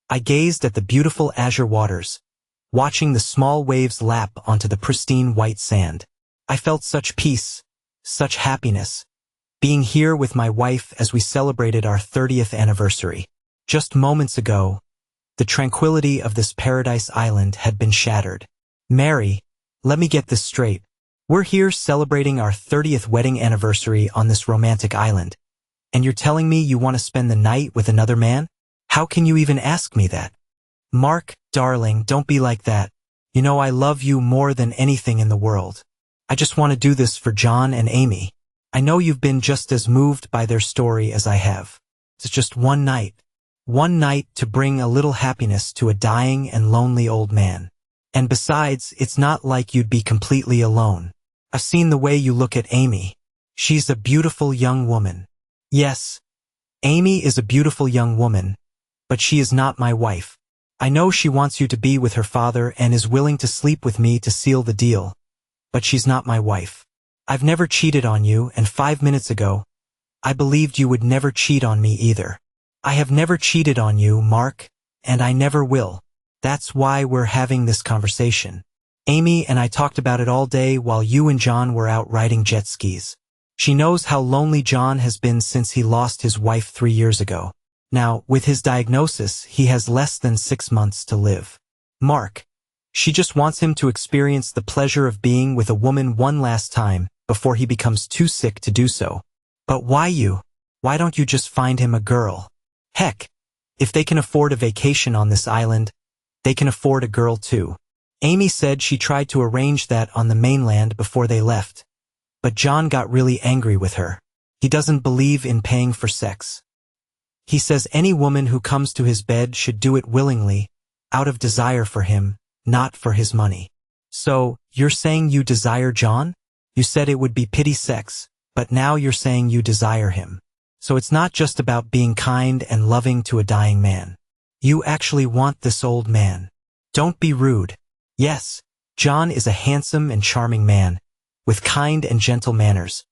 I gazed at the beautiful azure waters, watching the small waves lap onto the pristine white sand. I felt such peace, such happiness, being here with my wife as we celebrated our 30th anniversary. Just moments ago, the tranquility of this paradise island had been shattered. Mary, let me get this straight. We're here celebrating our 30th wedding anniversary on this romantic island, and you're telling me you want to spend the night with another man? How can you even ask me that? Mark, darling, don't be like that. You know I love you more than anything in the world. I just want to do this for John and Amy. I know you've been just as moved by their story as I have. It's just one night. One night to bring a little happiness to a dying and lonely old man. And besides, it's not like you'd be completely alone. I've seen the way you look at Amy. She's a beautiful young woman. Yes, Amy is a beautiful young woman, but she is not my wife. I know she wants you to be with her father and is willing to sleep with me to seal the deal, but she's not my wife. I've never cheated on you, and 5 minutes ago, I believed you would never cheat on me either. I have never cheated on you, Mark, and I never will. That's why we're having this conversation. Amy and I talked about it all day while you and John were out riding jet skis. She knows how lonely John has been since he lost his wife 3 years ago. Now, with his diagnosis, he has less than 6 months to live. Mark, she just wants him to experience the pleasure of being with a woman one last time before he becomes too sick to do so. But why you? Why don't you just find him a girl? Heck, if they can afford a vacation on this island, they can afford a girl too. Amy said she tried to arrange that on the mainland before they left. But John got really angry with her. He doesn't believe in paying for sex. He says any woman who comes to his bed should do it willingly, out of desire for him, not for his money. So, you're saying you desire John? You said it would be pity sex, but now you're saying you desire him. So it's not just about being kind and loving to a dying man. You actually want this old man. Don't be rude. Yes, John is a handsome and charming man, with kind and gentle manners,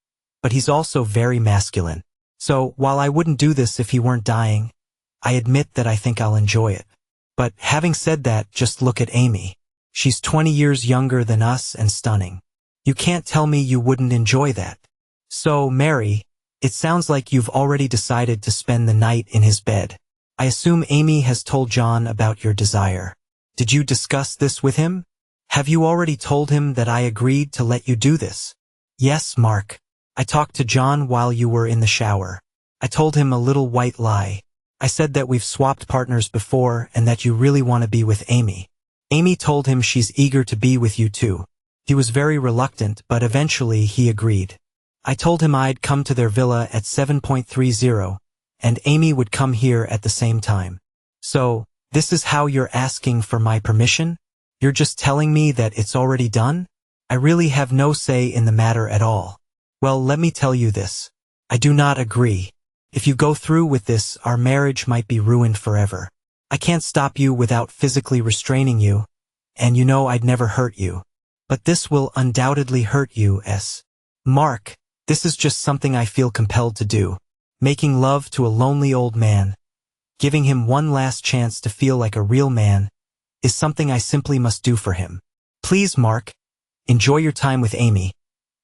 but he's also very masculine. So, while I wouldn't do this if he weren't dying, I admit that I think I'll enjoy it. But having said that, just look at Amy. She's 20 years younger than us and stunning. You can't tell me you wouldn't enjoy that. So, Mary, it sounds like you've already decided to spend the night in his bed. I assume Amy has told John about your desire. Did you discuss this with him? Have you already told him that I agreed to let you do this? Yes, Mark. I talked to John while you were in the shower. I told him a little white lie. I said that we've swapped partners before and that you really want to be with Amy. Amy told him she's eager to be with you too. He was very reluctant, but eventually he agreed. I told him I'd come to their villa at 7:30, and Amy would come here at the same time. So, this is how you're asking for my permission? You're just telling me that it's already done? I really have no say in the matter at all. Well, let me tell you this. I do not agree. If you go through with this, our marriage might be ruined forever. I can't stop you without physically restraining you, and you know I'd never hurt you. But this will undoubtedly hurt you, Mark, this is just something I feel compelled to do. Making love to a lonely old man, giving him one last chance to feel like a real man, is something I simply must do for him. Please, Mark, enjoy your time with Amy,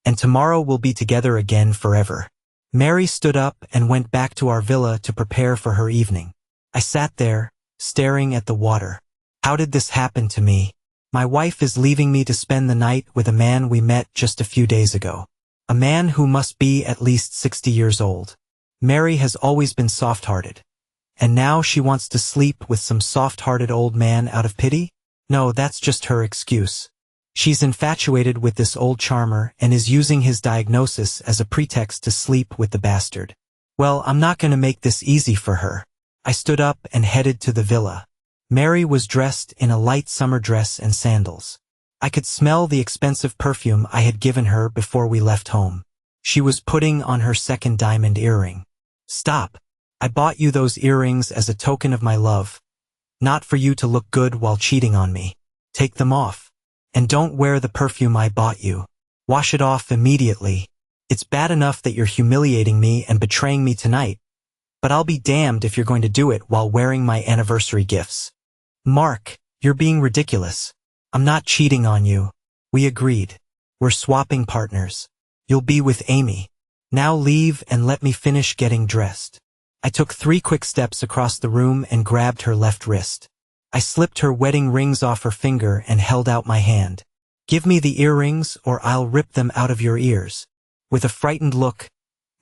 and tomorrow we'll be together again forever. Mary stood up and went back to our villa to prepare for her evening. I sat there, staring at the water. How did this happen to me? My wife is leaving me to spend the night with a man we met just a few days ago. A man who must be at least 60 years old. Mary has always been soft-hearted. And now she wants to sleep with some soft-hearted old man out of pity? No, that's just her excuse. She's infatuated with this old charmer and is using his diagnosis as a pretext to sleep with the bastard. Well, I'm not going to make this easy for her. I stood up and headed to the villa. Mary was dressed in a light summer dress and sandals. I could smell the expensive perfume I had given her before we left home. She was putting on her second diamond earring. Stop. I bought you those earrings as a token of my love, not for you to look good while cheating on me. Take them off. And don't wear the perfume I bought you. Wash it off immediately. It's bad enough that you're humiliating me and betraying me tonight, But I'll be damned if you're going to do it while wearing my anniversary gifts. Mark, you're being ridiculous. I'm not cheating on you. We agreed. We're swapping partners. You'll be with Amy. Now leave and let me finish getting dressed. I took 3 quick steps across the room and grabbed her left wrist. I slipped her wedding rings off her finger and held out my hand. Give me the earrings or I'll rip them out of your ears. With a frightened look,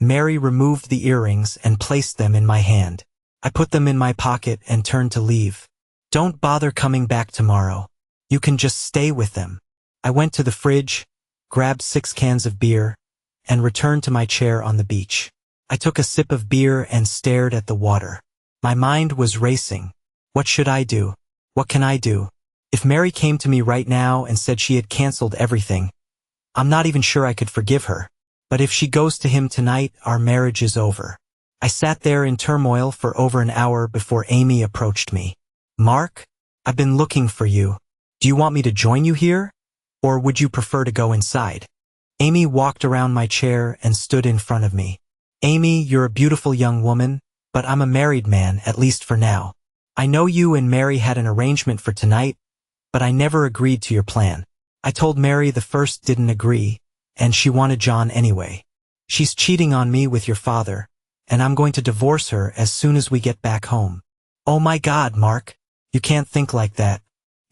Mary removed the earrings and placed them in my hand. I put them in my pocket and turned to leave. Don't bother coming back tomorrow. You can just stay with them. I went to the fridge, grabbed 6 cans of beer, and returned to my chair on the beach. I took a sip of beer and stared at the water. My mind was racing. What should I do? What can I do? If Mary came to me right now and said she had canceled everything, I'm not even sure I could forgive her. But if she goes to him tonight, our marriage is over. I sat there in turmoil for over an hour before Amy approached me. Mark, I've been looking for you. Do you want me to join you here? Or would you prefer to go inside? Amy walked around my chair and stood in front of me. Amy, you're a beautiful young woman, but I'm a married man, at least for now. I know you and Mary had an arrangement for tonight, but I never agreed to your plan. I told Mary the first didn't agree, and she wanted John anyway. She's cheating on me with your father, and I'm going to divorce her as soon as we get back home. Oh my God, Mark, you can't think like that.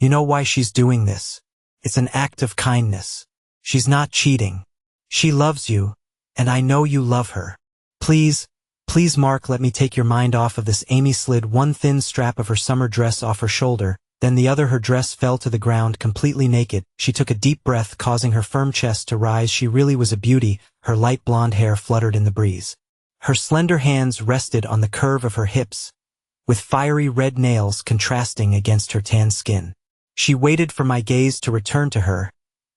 You know why she's doing this. It's an act of kindness. She's not cheating. She loves you, and I know you love her. Please, Mark, let me take your mind off of this. Amy slid one thin strap of her summer dress off her shoulder, then the other. Her dress fell to the ground completely naked. She took a deep breath, causing her firm chest to rise. She really was a beauty. Her light blonde hair fluttered in the breeze. Her slender hands rested on the curve of her hips, with fiery red nails contrasting against her tan skin. She waited for my gaze to return to her,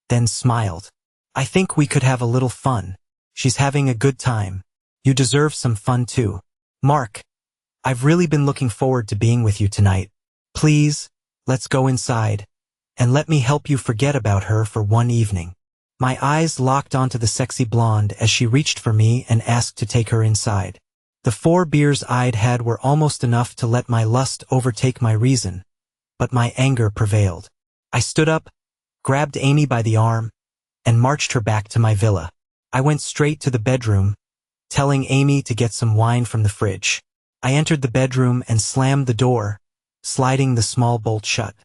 then smiled. I think we could have a little fun. She's having a good time. You deserve some fun too. Mark, I've really been looking forward to being with you tonight. Please, let's go inside, and let me help you forget about her for one evening. My eyes locked onto the sexy blonde as she reached for me and asked to take her inside. The 4 beers I'd had were almost enough to let my lust overtake my reason, but my anger prevailed. I stood up, grabbed Amy by the arm, and marched her back to my villa. I went straight to the bedroom, telling Amy to get some wine from the fridge. I entered the bedroom and slammed the door, sliding the small bolt shut.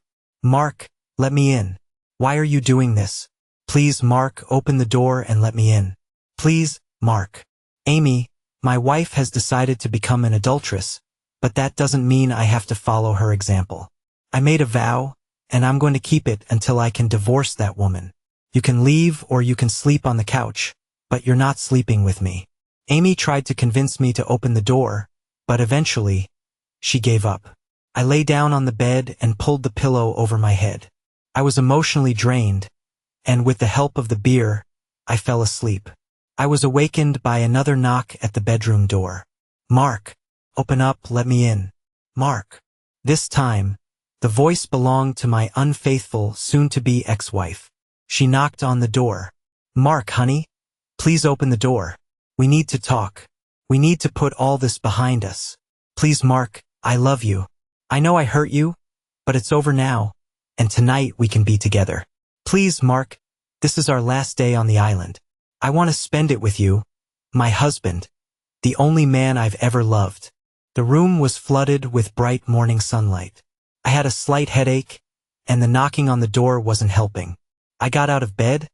Mark, let me in. Why are you doing this? Please, Mark, open the door and let me in. Please, Mark. Amy, my wife has decided to become an adulteress, but that doesn't mean I have to follow her example. I made a vow, and I'm going to keep it until I can divorce that woman. You can leave or you can sleep on the couch, but you're not sleeping with me. Amy tried to convince me to open the door, but eventually, she gave up. I lay down on the bed and pulled the pillow over my head. I was emotionally drained, and with the help of the beer, I fell asleep. I was awakened by another knock at the bedroom door. Mark, open up, let me in. Mark. This time, the voice belonged to my unfaithful, soon-to-be ex-wife. She knocked on the door. Mark, honey, please open the door. We need to talk. We need to put all this behind us. Please, Mark, I love you. I know I hurt you, but it's over now, and tonight we can be together. Please, Mark, this is our last day on the island. I want to spend it with you, my husband, the only man I've ever loved. The room was flooded with bright morning sunlight. I had a slight headache, and the knocking on the door wasn't helping. I got out of bed,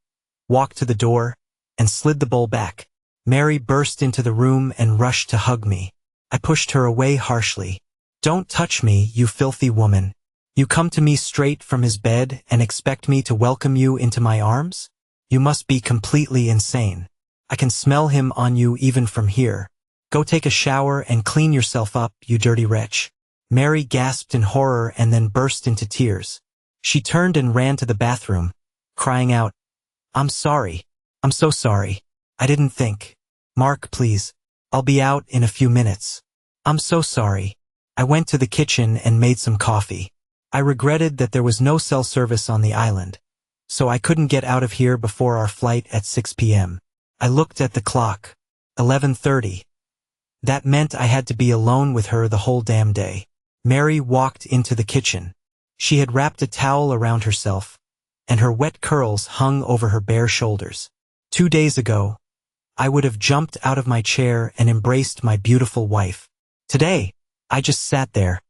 walked to the door, and slid the bowl back. Mary burst into the room and rushed to hug me. I pushed her away harshly. Don't touch me, you filthy woman. You come to me straight from his bed and expect me to welcome you into my arms? You must be completely insane. I can smell him on you even from here. Go take a shower and clean yourself up, you dirty wretch. Mary gasped in horror and then burst into tears. She turned and ran to the bathroom, crying out, I'm sorry. I'm so sorry. I didn't think. Mark, please. I'll be out in a few minutes. I'm so sorry. I went to the kitchen and made some coffee. I regretted that there was no cell service on the island, so I couldn't get out of here before our flight at 6 p.m. I looked at the clock. 11:30. That meant I had to be alone with her the whole damn day. Mary walked into the kitchen. She had wrapped a towel around herself, and her wet curls hung over her bare shoulders. 2 days ago, I would have jumped out of my chair and embraced my beautiful wife. Today, I just sat there,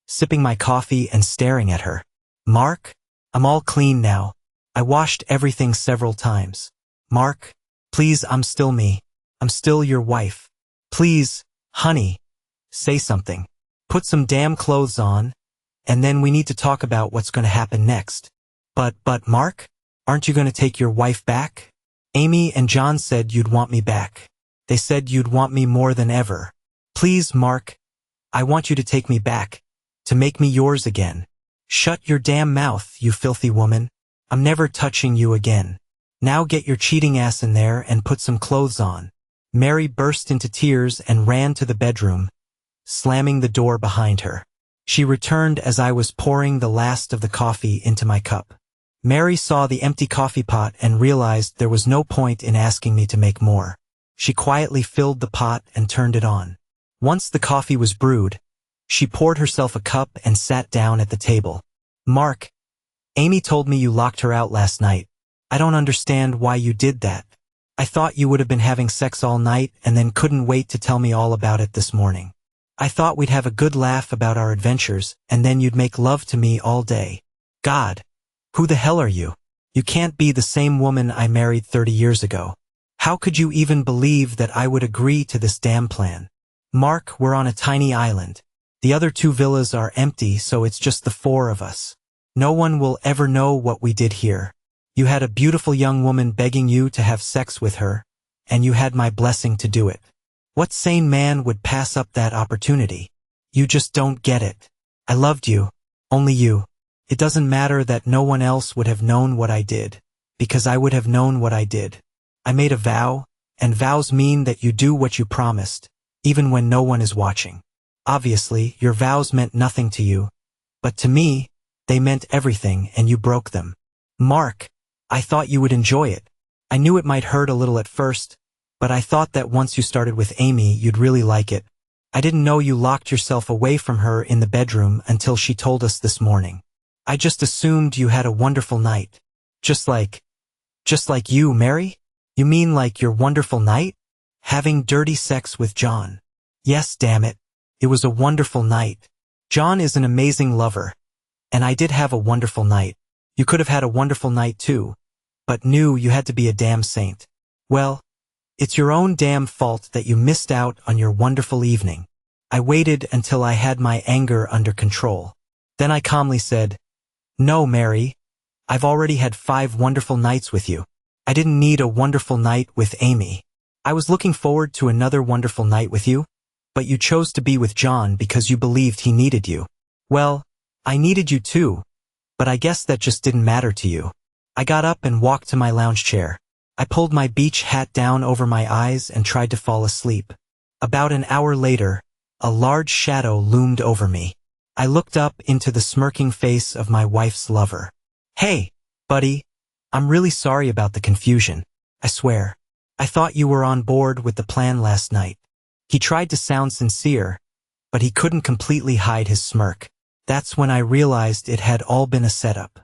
sipping my coffee and staring at her. Mark, I'm all clean now. I washed everything several times. Mark, please, I'm still me. I'm still your wife. Please, honey, say something. Put some damn clothes on, and then we need to talk about what's going to happen next. But Mark, aren't you going to take your wife back? Amy and John said you'd want me back. They said you'd want me more than ever. Please, Mark, I want you to take me back, to make me yours again. Shut your damn mouth, you filthy woman. I'm never touching you again. Now get your cheating ass in there and put some clothes on. Mary burst into tears and ran to the bedroom, slamming the door behind her. She returned as I was pouring the last of the coffee into my cup. Mary saw the empty coffee pot and realized there was no point in asking me to make more. She quietly filled the pot and turned it on. Once the coffee was brewed, she poured herself a cup and sat down at the table. Mark, Amy told me you locked her out last night. I don't understand why you did that. I thought you would have been having sex all night and then couldn't wait to tell me all about it this morning. I thought we'd have a good laugh about our adventures and then you'd make love to me all day. God, who the hell are you? You can't be the same woman I married 30 years ago. How could you even believe that I would agree to this damn plan? Mark, we're on a tiny island. The other 2 villas are empty, so it's just the 4 of us. No one will ever know what we did here. You had a beautiful young woman begging you to have sex with her, and you had my blessing to do it. What sane man would pass up that opportunity? You just don't get it. I loved you. Only you. It doesn't matter that no one else would have known what I did, because I would have known what I did. I made a vow, and vows mean that you do what you promised, even when no one is watching. Obviously, your vows meant nothing to you, but to me, they meant everything and you broke them. Mark, I thought you would enjoy it. I knew it might hurt a little at first, but I thought that once you started with Amy, you'd really like it. I didn't know you locked yourself away from her in the bedroom until she told us this morning. I just assumed you had a wonderful night. Just like you, Mary? You mean like your wonderful night? Having dirty sex with John. Yes, damn it. It was a wonderful night. John is an amazing lover. And I did have a wonderful night. You could have had a wonderful night too, but knew you had to be a damn saint. Well, it's your own damn fault that you missed out on your wonderful evening. I waited until I had my anger under control. Then I calmly said, No, Mary, I've already had 5 wonderful nights with you. I didn't need a wonderful night with Amy. I was looking forward to another wonderful night with you, but you chose to be with John because you believed he needed you. Well, I needed you too, but I guess that just didn't matter to you. I got up and walked to my lounge chair. I pulled my beach hat down over my eyes and tried to fall asleep. About an hour later, a large shadow loomed over me. I looked up into the smirking face of my wife's lover. Hey, buddy, I'm really sorry about the confusion. I swear. I thought you were on board with the plan last night. He tried to sound sincere, but he couldn't completely hide his smirk. That's when I realized it had all been a setup.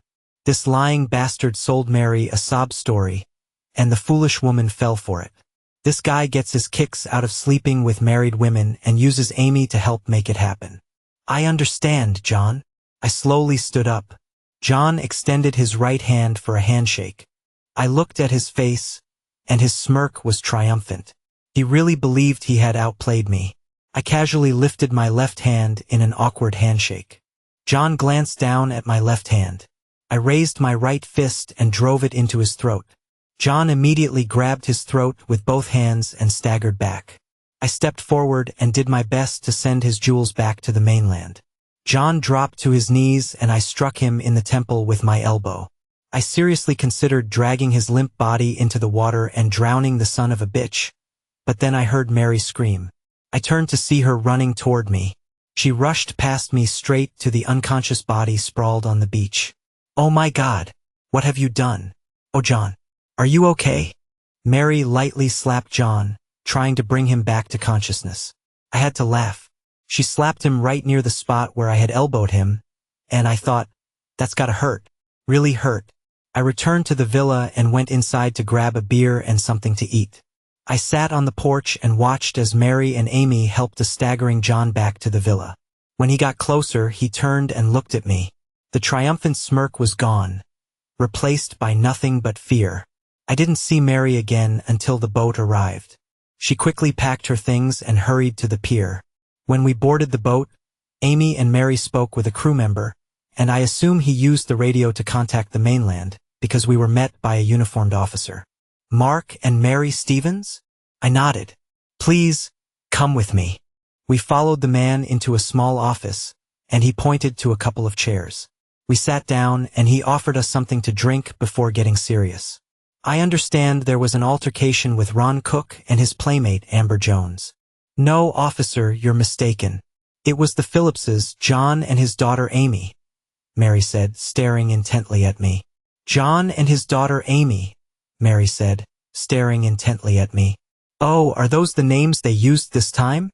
This lying bastard sold Mary a sob story, and the foolish woman fell for it. This guy gets his kicks out of sleeping with married women and uses Amy to help make it happen. I understand, John. I slowly stood up. John extended his right hand for a handshake. I looked at his face, and his smirk was triumphant. He really believed he had outplayed me. I casually lifted my left hand in an awkward handshake. John glanced down at my left hand. I raised my right fist and drove it into his throat. John immediately grabbed his throat with both hands and staggered back. I stepped forward and did my best to send his jewels back to the mainland. John dropped to his knees and I struck him in the temple with my elbow. I seriously considered dragging his limp body into the water and drowning the son of a bitch, but then I heard Mary scream. I turned to see her running toward me. She rushed past me straight to the unconscious body sprawled on the beach. Oh my God, what have you done? Oh John, are you okay? Mary lightly slapped John, trying to bring him back to consciousness. I had to laugh. She slapped him right near the spot where I had elbowed him, and I thought, that's gotta hurt. Really hurt. I returned to the villa and went inside to grab a beer and something to eat. I sat on the porch and watched as Mary and Amy helped the staggering John back to the villa. When he got closer, he turned and looked at me. The triumphant smirk was gone, replaced by nothing but fear. I didn't see Mary again until the boat arrived. She quickly packed her things and hurried to the pier. When we boarded the boat, Amy and Mary spoke with a crew member, and I assume he used the radio to contact the mainland, because we were met by a uniformed officer. Mark and Mary Stevens? I nodded. Please, come with me. We followed the man into a small office, and he pointed to a couple of chairs. We sat down, and he offered us something to drink before getting serious. I understand there was an altercation with Ron Cook and his playmate Amber Jones. No, officer, you're mistaken. It was the Phillipses, John and his daughter Amy, Mary said, staring intently at me. John and his daughter Amy, Mary said, staring intently at me. Oh, are those the names they used this time?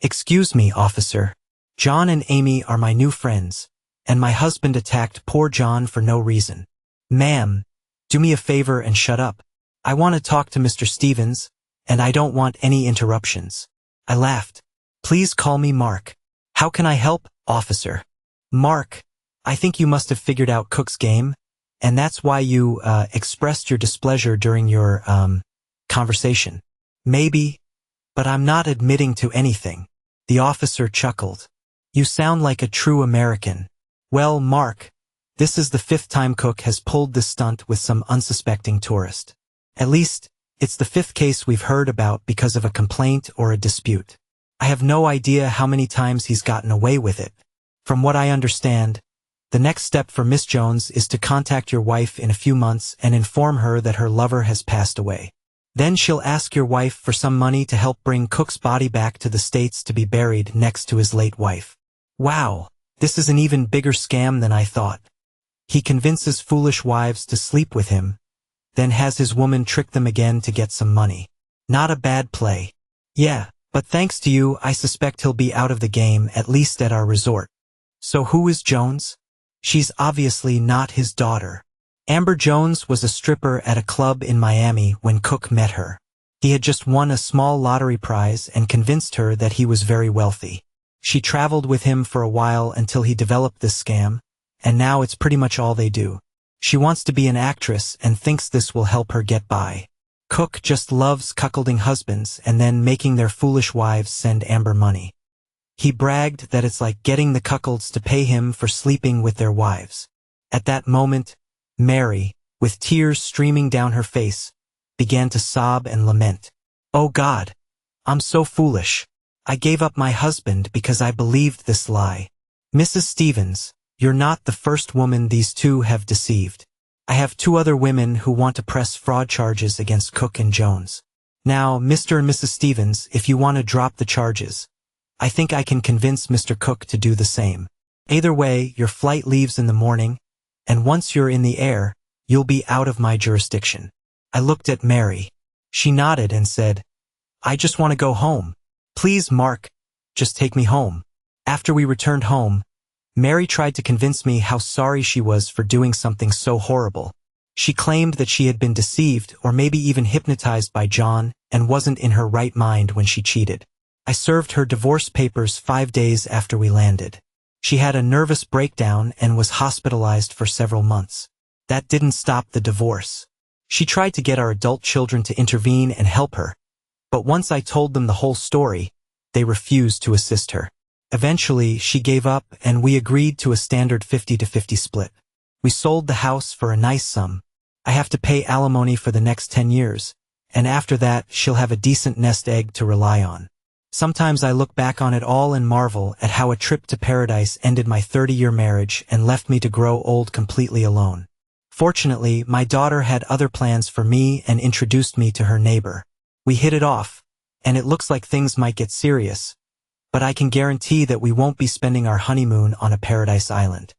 Excuse me, officer. John and Amy are my new friends, and my husband attacked poor John for no reason. Ma'am, do me a favor and shut up. I want to talk to Mr. Stevens, and I don't want any interruptions. I laughed. Please call me Mark. How can I help, officer? Mark, I think you must have figured out Cook's game, and that's why you, expressed your displeasure during your, conversation. Maybe, but I'm not admitting to anything. The officer chuckled. You sound like a true American. Well, Mark, this is the 5th time Cook has pulled this stunt with some unsuspecting tourist. At least, it's the 5th case we've heard about because of a complaint or a dispute. I have no idea how many times he's gotten away with it. From what I understand, the next step for Miss Jones is to contact your wife in a few months and inform her that her lover has passed away. Then she'll ask your wife for some money to help bring Cook's body back to the States to be buried next to his late wife. Wow, this is an even bigger scam than I thought. He convinces foolish wives to sleep with him, then has his woman trick them again to get some money. Not a bad play. Yeah, but thanks to you, I suspect he'll be out of the game, at least at our resort. So who is Jones? She's obviously not his daughter. Amber Jones was a stripper at a club in Miami when Cook met her. He had just won a small lottery prize and convinced her that he was very wealthy. She traveled with him for a while until he developed this scam, and now it's pretty much all they do. She wants to be an actress and thinks this will help her get by. Cook just loves cuckolding husbands and then making their foolish wives send Amber money. He bragged that it's like getting the cuckolds to pay him for sleeping with their wives. At that moment, Mary, with tears streaming down her face, began to sob and lament. Oh God, I'm so foolish. I gave up my husband because I believed this lie. Mrs. Stevens, you're not the first woman these two have deceived. I have 2 other women who want to press fraud charges against Cook and Jones. Now, Mr. and Mrs. Stevens, if you want to drop the charges, I think I can convince Mr. Cook to do the same. Either way, your flight leaves in the morning, and once you're in the air, you'll be out of my jurisdiction. I looked at Mary. She nodded and said, I just want to go home. Please, Mark, just take me home. After we returned home, Mary tried to convince me how sorry she was for doing something so horrible. She claimed that she had been deceived or maybe even hypnotized by John and wasn't in her right mind when she cheated. I served her divorce papers 5 days after we landed. She had a nervous breakdown and was hospitalized for several months. That didn't stop the divorce. She tried to get our adult children to intervene and help her, but once I told them the whole story, they refused to assist her. Eventually, she gave up and we agreed to a standard 50-50 split. We sold the house for a nice sum. I have to pay alimony for the next 10 years, and after that, she'll have a decent nest egg to rely on. Sometimes I look back on it all and marvel at how a trip to paradise ended my 30-year marriage and left me to grow old completely alone. Fortunately, my daughter had other plans for me and introduced me to her neighbor. We hit it off, and it looks like things might get serious, but I can guarantee that we won't be spending our honeymoon on a paradise island.